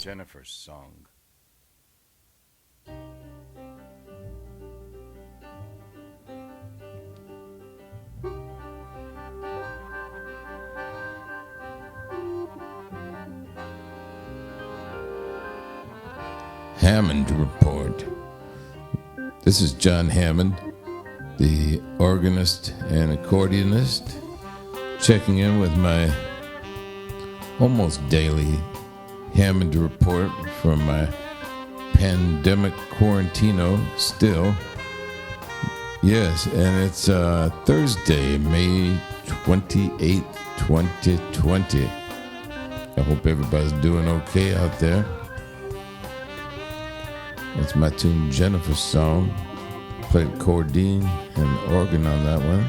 Jennifer's song. Hammond Report. This is Jon Hammond, the organist and accordionist, checking in with my almost daily Hammond Report from my Pandemic Quarantino still. Yes, and it's Thursday, May 28th, 2020. I hope everybody's doing okay out there. That's my tune, Jennifer's song. Played accordion and organ on that one.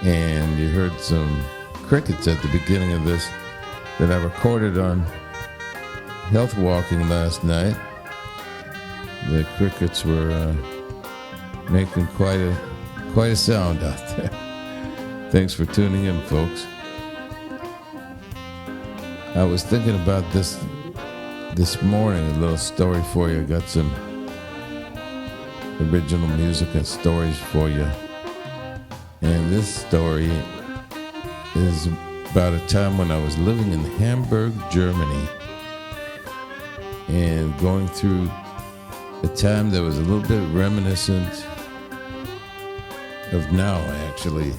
And you heard some crickets at the beginning of this that I recorded on health walking last night. The crickets were making quite a sound out there. Thanks for tuning in, folks. I was thinking about this morning, a little story for you. I got some original music and stories for you. And this story is about a time when I was living in Hamburg, Germany, and going through a time that was a little bit reminiscent of now, actually.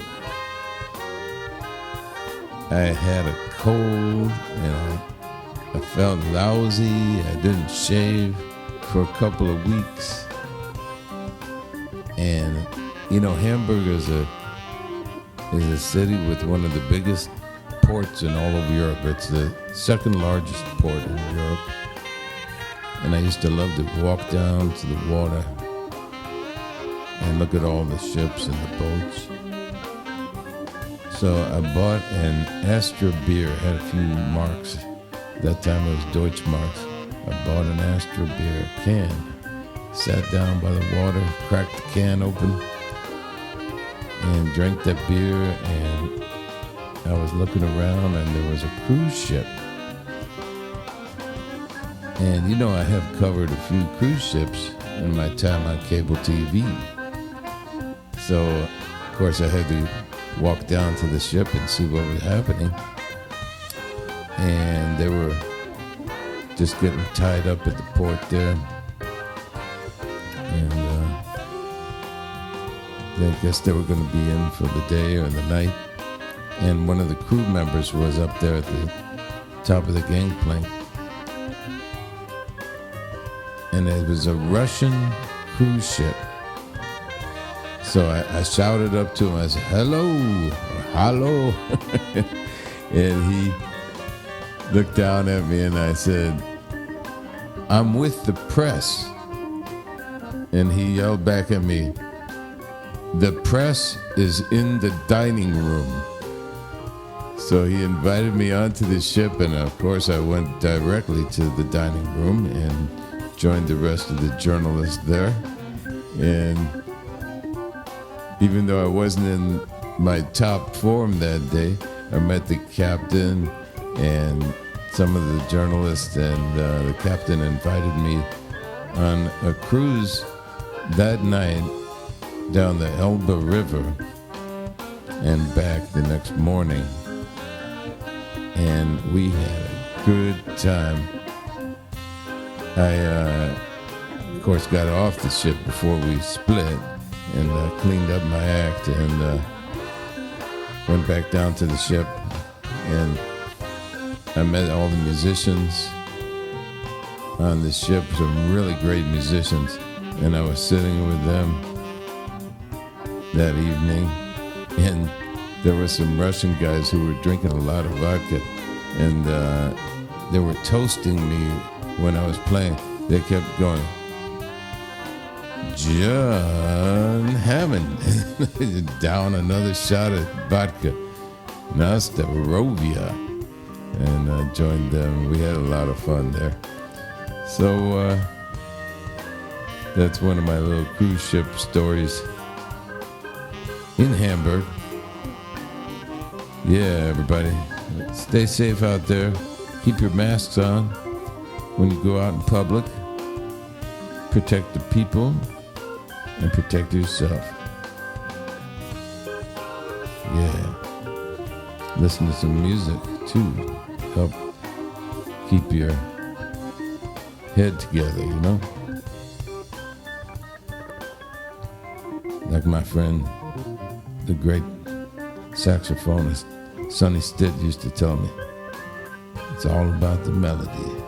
I had a cold, and I felt lousy. I didn't shave for a couple of weeks. And, you know, Hamburg is a city with one of the biggest ports in all of Europe. It's the second largest port in Europe. And I used to love to walk down to the water and look at all the ships and the boats. So I bought an Astra beer. Had a few marks. That time it was Deutschmarks. I bought an Astra beer can. Sat down by the water, cracked the can open, and drank that beer. And I was looking around, and there was a cruise ship. And you know, I have covered a few cruise ships in my time on cable TV. So, of course, I had to walk down to the ship and see what was happening. And they were just getting tied up at the port there. And I guess they were going to be in for the day or the night. And one of the crew members was up there at the top of the gangplank. And it was a Russian cruise ship. So I shouted up to him. I said, hello, hello. And he looked down at me, and I said, I'm with the press. And he yelled back at me, the press is in the dining room. So he invited me onto the ship, and of course I went directly to the dining room and joined the rest of the journalists there. And even though I wasn't in my top form that day, I met the captain and some of the journalists, and the captain invited me on a cruise that night down the Elbe River and back the next morning. And we had a good time. I, of course, got off the ship before we split and cleaned up my act and went back down to the ship, and I met all the musicians on the ship, some really great musicians, and I was sitting with them that evening, and there were some Russian guys who were drinking a lot of vodka, and they were toasting me when I was playing. They kept going, Joooonnn Hammond, down another shot of vodka, Nastarovya, and I joined them. We had a lot of fun there. So that's one of my little cruise ship stories in Hamburg. Yeah, everybody, stay safe out there. Keep your masks on. when you go out in public, protect the people and protect yourself. Yeah. Listen to some music too. Help keep your head together, you know? Like my friend, the great saxophonist Sonny Stitt used to tell me, it's all about the melody.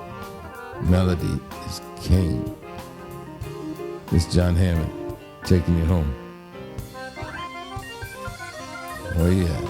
Melody is king. It's Jon Hammond taking you home. Oh yeah.